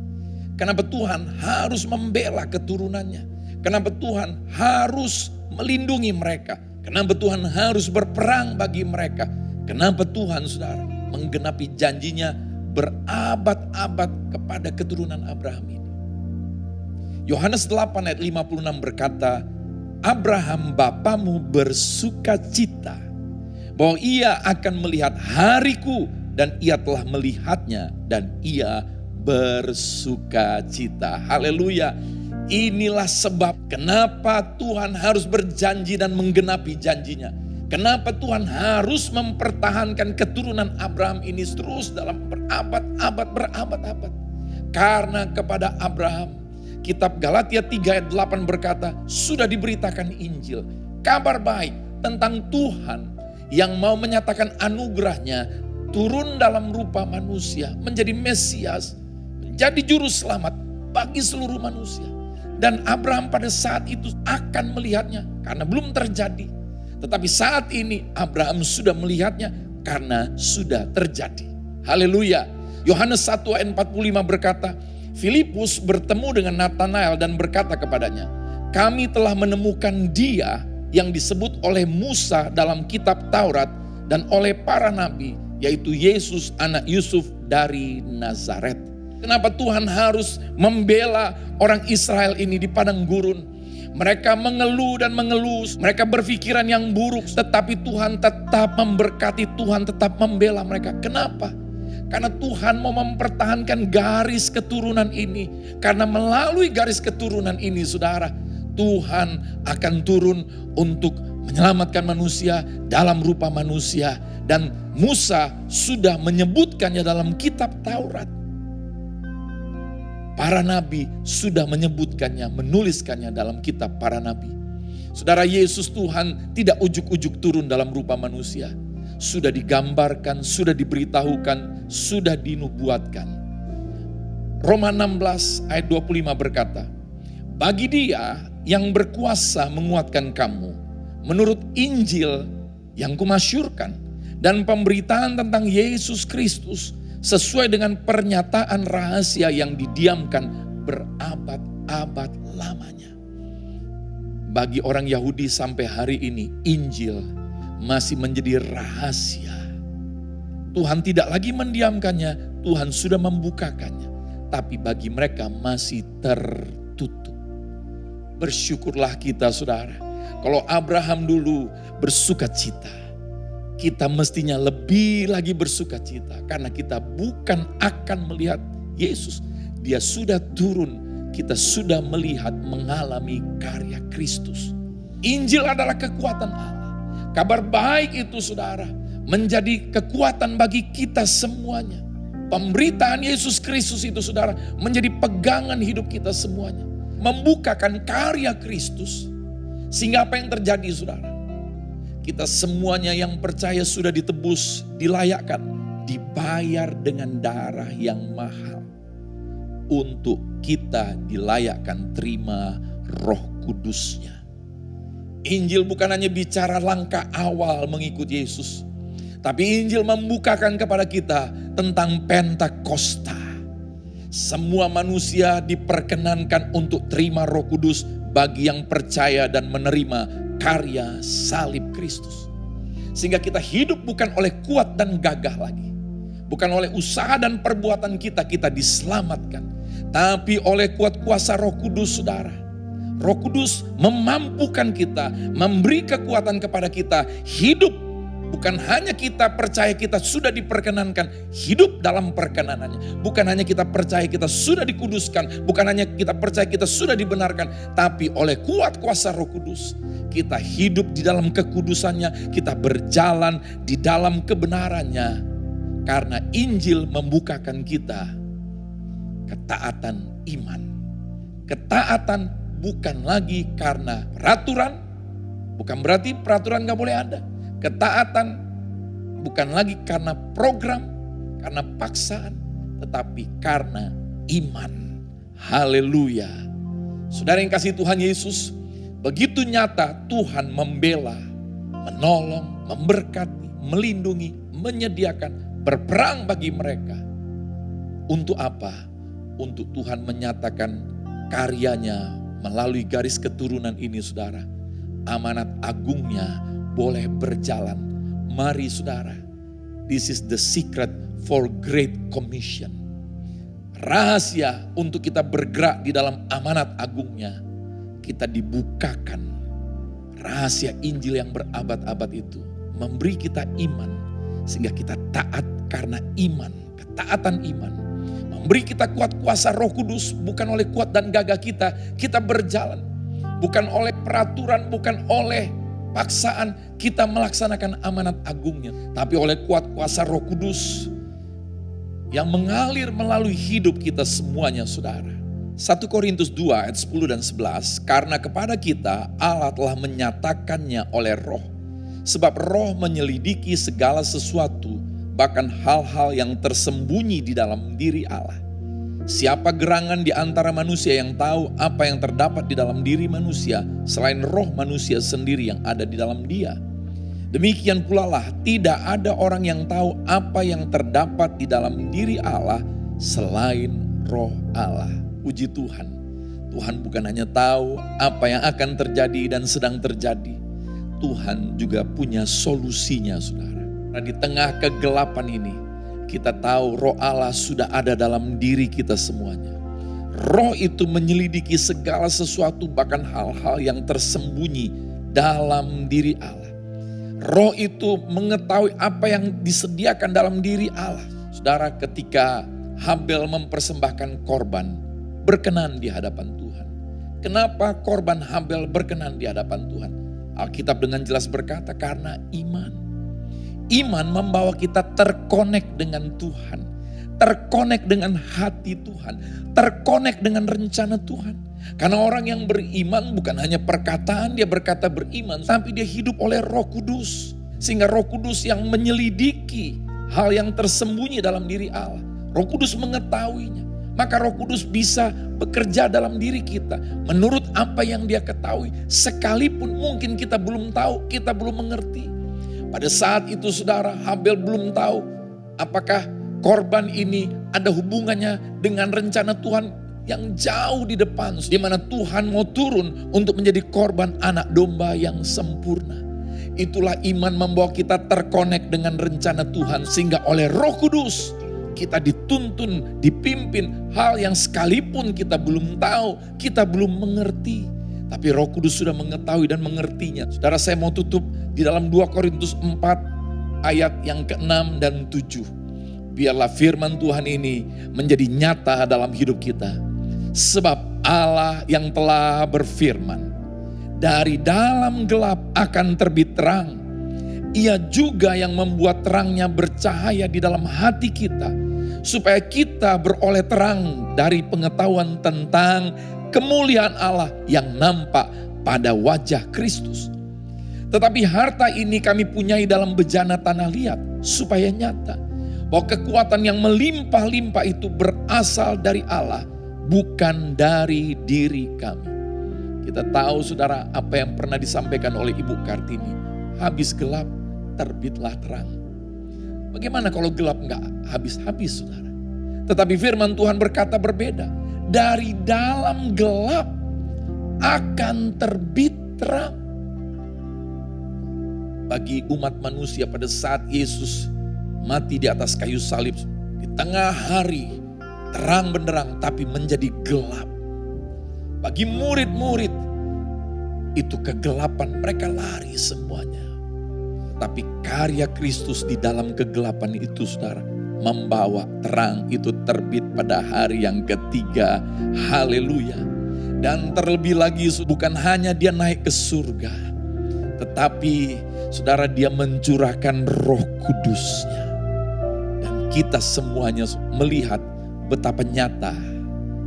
Kenapa Tuhan harus membela keturunannya? Kenapa Tuhan harus melindungi mereka? Kenapa Tuhan harus berperang bagi mereka? Kenapa Tuhan, saudara, menggenapi janjinya berabad-abad kepada keturunan Abraham ini? Yohanes 8 ayat 56 berkata, Abraham bapamu bersuka cita bahwa ia akan melihat hariku, dan ia telah melihatnya dan ia bersuka cita. Haleluya. Inilah sebab kenapa Tuhan harus berjanji dan menggenapi janjinya. Kenapa Tuhan harus mempertahankan keturunan Abraham ini terus dalam berabad-abad. Karena kepada Abraham, kitab Galatia 3 ayat 8 berkata, sudah diberitakan Injil, kabar baik tentang Tuhan yang mau menyatakan anugerahnya turun dalam rupa manusia, menjadi Mesias, menjadi juru selamat bagi seluruh manusia. Dan Abraham pada saat itu akan melihatnya karena belum terjadi. Tetapi saat ini Abraham sudah melihatnya karena sudah terjadi. Haleluya. Yohanes 1 ayat 45 berkata, Filipus bertemu dengan Nathanael dan berkata kepadanya, kami telah menemukan dia yang disebut oleh Musa dalam kitab Taurat dan oleh para nabi, yaitu Yesus anak Yusuf dari Nazaret. Kenapa Tuhan harus membela orang Israel ini di padang gurun? Mereka mengeluh dan mengeluh, mereka berpikiran yang buruk, tetapi Tuhan tetap memberkati, Tuhan tetap membela mereka. Kenapa? Karena Tuhan mau mempertahankan garis keturunan ini. Karena melalui garis keturunan ini, saudara, Tuhan akan turun untuk menyelamatkan manusia dalam rupa manusia. Dan Musa sudah menyebutkannya dalam kitab Taurat. Para nabi sudah menyebutkannya, menuliskannya dalam kitab para nabi. Saudara, Yesus Tuhan tidak ujuk-ujuk turun dalam rupa manusia. Sudah digambarkan, sudah diberitahukan, sudah dinubuatkan. Roma 16 ayat 25 berkata, bagi dia yang berkuasa menguatkan kamu, menurut Injil yang kumasyurkan, dan pemberitaan tentang Yesus Kristus, sesuai dengan pernyataan rahasia yang didiamkan berabad-abad lamanya. Bagi orang Yahudi sampai hari ini, Injil masih menjadi rahasia. Tuhan tidak lagi mendiamkannya, Tuhan sudah membukakannya. Tapi bagi mereka masih tertutup. Bersyukurlah kita, saudara. Kalau Abraham dulu bersuka cita, kita mestinya lebih lagi bersuka cita. Karena kita bukan akan melihat Yesus. Dia sudah turun. Kita sudah melihat, mengalami karya Kristus. Injil adalah kekuatan Allah. Kabar baik itu, saudara, menjadi kekuatan bagi kita semuanya. Pemberitaan Yesus Kristus itu, saudara, menjadi pegangan hidup kita semuanya. Membukakan karya Kristus. Sehingga apa yang terjadi, saudara? Kita semuanya yang percaya sudah ditebus, dilayakkan, dibayar dengan darah yang mahal. Untuk kita dilayakkan terima Roh Kudus-Nya. Injil bukan hanya bicara langkah awal mengikut Yesus. Tapi Injil membukakan kepada kita tentang Pentakosta. Semua manusia diperkenankan untuk terima Roh Kudus bagi yang percaya dan menerima karya salib Kristus. Sehingga kita hidup bukan oleh kuat dan gagah lagi. Bukan oleh usaha dan perbuatan kita diselamatkan. Tapi oleh kuat kuasa Roh Kudus, saudara. Roh Kudus memampukan kita, memberi kekuatan kepada kita hidup. Bukan hanya kita percaya kita sudah diperkenankan, hidup dalam perkenanannya. Bukan hanya kita percaya kita sudah dikuduskan, bukan hanya kita percaya kita sudah dibenarkan, tapi oleh kuat kuasa Roh Kudus, kita hidup di dalam kekudusannya, kita berjalan di dalam kebenarannya. Karena Injil membukakan kita ketaatan iman. Ketaatan bukan lagi karena peraturan, bukan berarti peraturan gak boleh ada. Ketaatan bukan lagi karena program, karena paksaan, tetapi karena iman. Haleluya. Saudara yang kasih Tuhan Yesus, begitu nyata Tuhan membela, menolong, memberkati, melindungi, menyediakan, berperang bagi mereka. Untuk apa? Untuk Tuhan menyatakan karyanya melalui garis keturunan ini, saudara. Amanat agungnya boleh berjalan. Mari, saudara. This is the secret for Great Commission. Rahasia untuk kita bergerak di dalam amanat agungnya. Kita dibukakan. Rahasia Injil yang berabad-abad itu memberi kita iman. Sehingga kita taat karena iman. Ketaatan iman. Memberi kita kuat kuasa Roh Kudus. Bukan oleh kuat dan gagah kita. Kita berjalan. Bukan oleh peraturan, bukan oleh paksaan kita melaksanakan amanat agungnya. Tapi oleh kuat kuasa Roh Kudus yang mengalir melalui hidup kita semuanya, saudara. 1 Korintus 2 ayat 10 dan 11. Karena kepada kita Allah telah menyatakannya oleh Roh. Sebab Roh menyelidiki segala sesuatu, bahkan hal-hal yang tersembunyi di dalam diri Allah. Siapa gerangan di antara manusia yang tahu apa yang terdapat di dalam diri manusia selain roh manusia sendiri yang ada di dalam dia? Demikian pula lah tidak ada orang yang tahu apa yang terdapat di dalam diri Allah selain roh Allah. Puji Tuhan. Tuhan bukan hanya tahu apa yang akan terjadi dan sedang terjadi. Tuhan juga punya solusinya, saudara. Nah, di tengah kegelapan ini, kita tahu roh Allah sudah ada dalam diri kita semuanya. Roh itu menyelidiki segala sesuatu, bahkan hal-hal yang tersembunyi dalam diri Allah. Roh itu mengetahui apa yang disediakan dalam diri Allah. Saudara, ketika Habel mempersembahkan korban, berkenan di hadapan Tuhan. Kenapa korban Habel berkenan di hadapan Tuhan? Alkitab dengan jelas berkata, karena iman. Iman membawa kita terkonek dengan Tuhan. Terkonek dengan hati Tuhan. Terkonek dengan rencana Tuhan. Karena orang yang beriman bukan hanya perkataan dia berkata beriman, tapi dia hidup oleh Roh Kudus. Sehingga Roh Kudus yang menyelidiki hal yang tersembunyi dalam diri Allah. Roh Kudus mengetahuinya. Maka Roh Kudus bisa bekerja dalam diri kita menurut apa yang dia ketahui. Sekalipun mungkin kita belum tahu, kita belum mengerti. Pada saat itu saudara, Habel belum tahu apakah korban ini ada hubungannya dengan rencana Tuhan yang jauh di depan. Di mana Tuhan mau turun untuk menjadi korban anak domba yang sempurna. Itulah iman membawa kita terkonek dengan rencana Tuhan. Sehingga oleh Roh Kudus kita dituntun, dipimpin hal yang sekalipun kita belum tahu, kita belum mengerti. Tapi Roh Kudus sudah mengetahui dan mengertinya. Saudara, saya mau tutup di dalam 2 Korintus 4 ayat yang ke-6 dan 7. Biarlah firman Tuhan ini menjadi nyata dalam hidup kita. Sebab Allah yang telah berfirman, dari dalam gelap akan terbit terang. Ia juga yang membuat terangnya bercahaya di dalam hati kita, supaya kita beroleh terang dari pengetahuan tentang kemuliaan Allah yang nampak pada wajah Kristus. Tetapi harta ini kami punyai dalam bejana tanah liat, supaya nyata bahwa kekuatan yang melimpah-limpah itu berasal dari Allah, bukan dari diri kami. Kita tahu saudara apa yang pernah disampaikan oleh Ibu Kartini, habis gelap terbitlah terang. Bagaimana kalau gelap enggak habis-habis saudara? Tetapi firman Tuhan berkata berbeda. Dari dalam gelap akan terbit terang. Bagi umat manusia pada saat Yesus mati di atas kayu salib, di tengah hari terang benderang tapi menjadi gelap. Bagi murid-murid itu kegelapan, mereka lari semuanya. Tapi karya Kristus di dalam kegelapan itu saudara, membawa terang itu terbit pada hari yang ketiga. Haleluya. Dan terlebih lagi bukan hanya dia naik ke surga, tetapi saudara dia mencurahkan Roh Kudusnya. Dan kita semuanya melihat betapa nyata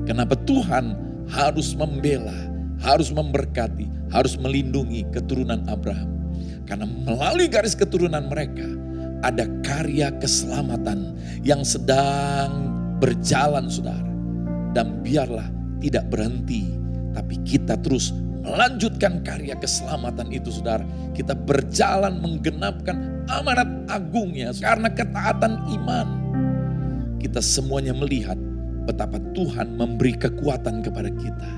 kenapa Tuhan harus membela, harus memberkati, harus melindungi keturunan Abraham. Karena melalui garis keturunan mereka ada karya keselamatan yang sedang berjalan saudara. Dan biarlah tidak berhenti, tapi kita terus melanjutkan karya keselamatan itu saudara. Kita berjalan menggenapkan amanat agungnya karena ketaatan iman. Kita semuanya melihat betapa Tuhan memberi kekuatan kepada kita.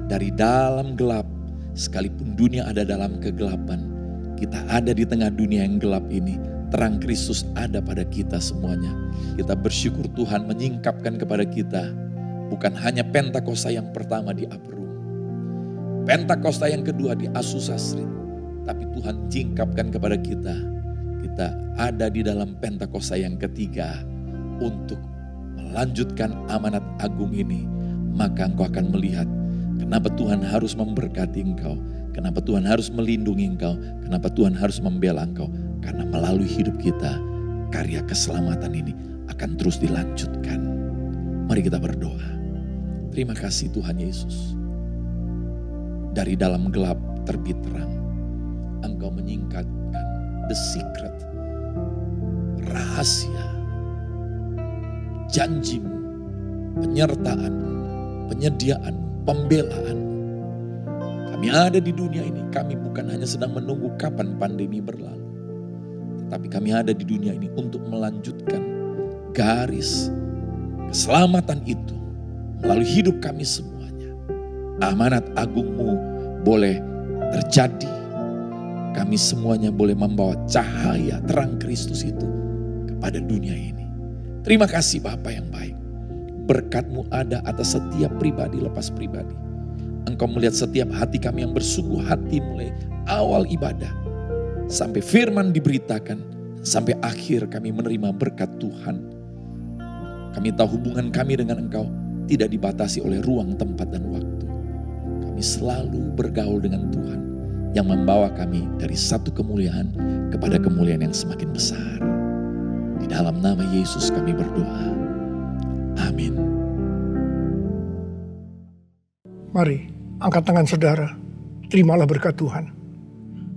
Dari dalam gelap, sekalipun dunia ada dalam kegelapan, kita ada di tengah dunia yang gelap ini, terang Kristus ada pada kita semuanya. Kita bersyukur Tuhan menyingkapkan kepada kita bukan hanya Pentakosta yang pertama di Upper Room, Pentakosta yang kedua di Azusa Street, tapi Tuhan singkapkan kepada kita. Kita ada di dalam Pentakosta yang ketiga untuk melanjutkan amanat agung ini. Maka engkau akan melihat kenapa Tuhan harus memberkati engkau. Kenapa Tuhan harus melindungi engkau? Kenapa Tuhan harus membela engkau? Karena melalui hidup kita, karya keselamatan ini akan terus dilanjutkan. Mari kita berdoa. Terima kasih Tuhan Yesus. Dari dalam gelap terbit terang. Engkau menyingkapkan the secret, rahasia, janjimu, penyertaanmu, penyediaanmu, pembelaanmu. Kami ada di dunia ini, kami bukan hanya sedang menunggu kapan pandemi berlalu. Tetapi kami ada di dunia ini untuk melanjutkan garis keselamatan itu melalui hidup kami semuanya. Amanat agungmu boleh terjadi. Kami semuanya boleh membawa cahaya terang Kristus itu kepada dunia ini. Terima kasih Bapa yang baik. Berkat-Mu ada atas setiap pribadi lepas pribadi. Engkau melihat setiap hati kami yang bersungguh hati mulai awal ibadah. Sampai firman diberitakan. Sampai akhir kami menerima berkat Tuhan. Kami tahu hubungan kami dengan Engkau tidak dibatasi oleh ruang, tempat, dan waktu. Kami selalu bergaul dengan Tuhan yang membawa kami dari satu kemuliaan kepada kemuliaan yang semakin besar. Di dalam nama Yesus kami berdoa. Amin. Mari, angkat tangan saudara. Terimalah berkat Tuhan.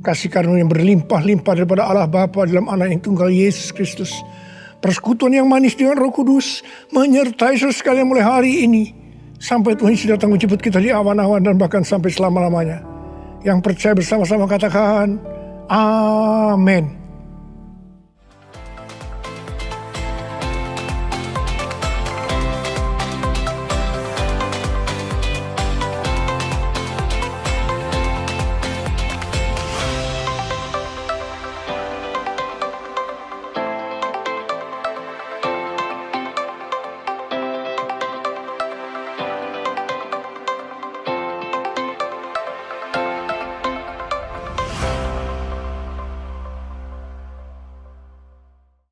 Kasih karunia yang berlimpah-limpah daripada Allah Bapa dalam Anak yang tunggal Yesus Kristus. Persekutuan yang manis dengan Roh Kudus menyertai saudara sekalian mulai hari ini. Sampai Tuhan Yesus datang menjemput kita di awan-awan dan bahkan sampai selama-lamanya. Yang percaya bersama-sama katakan, Amin.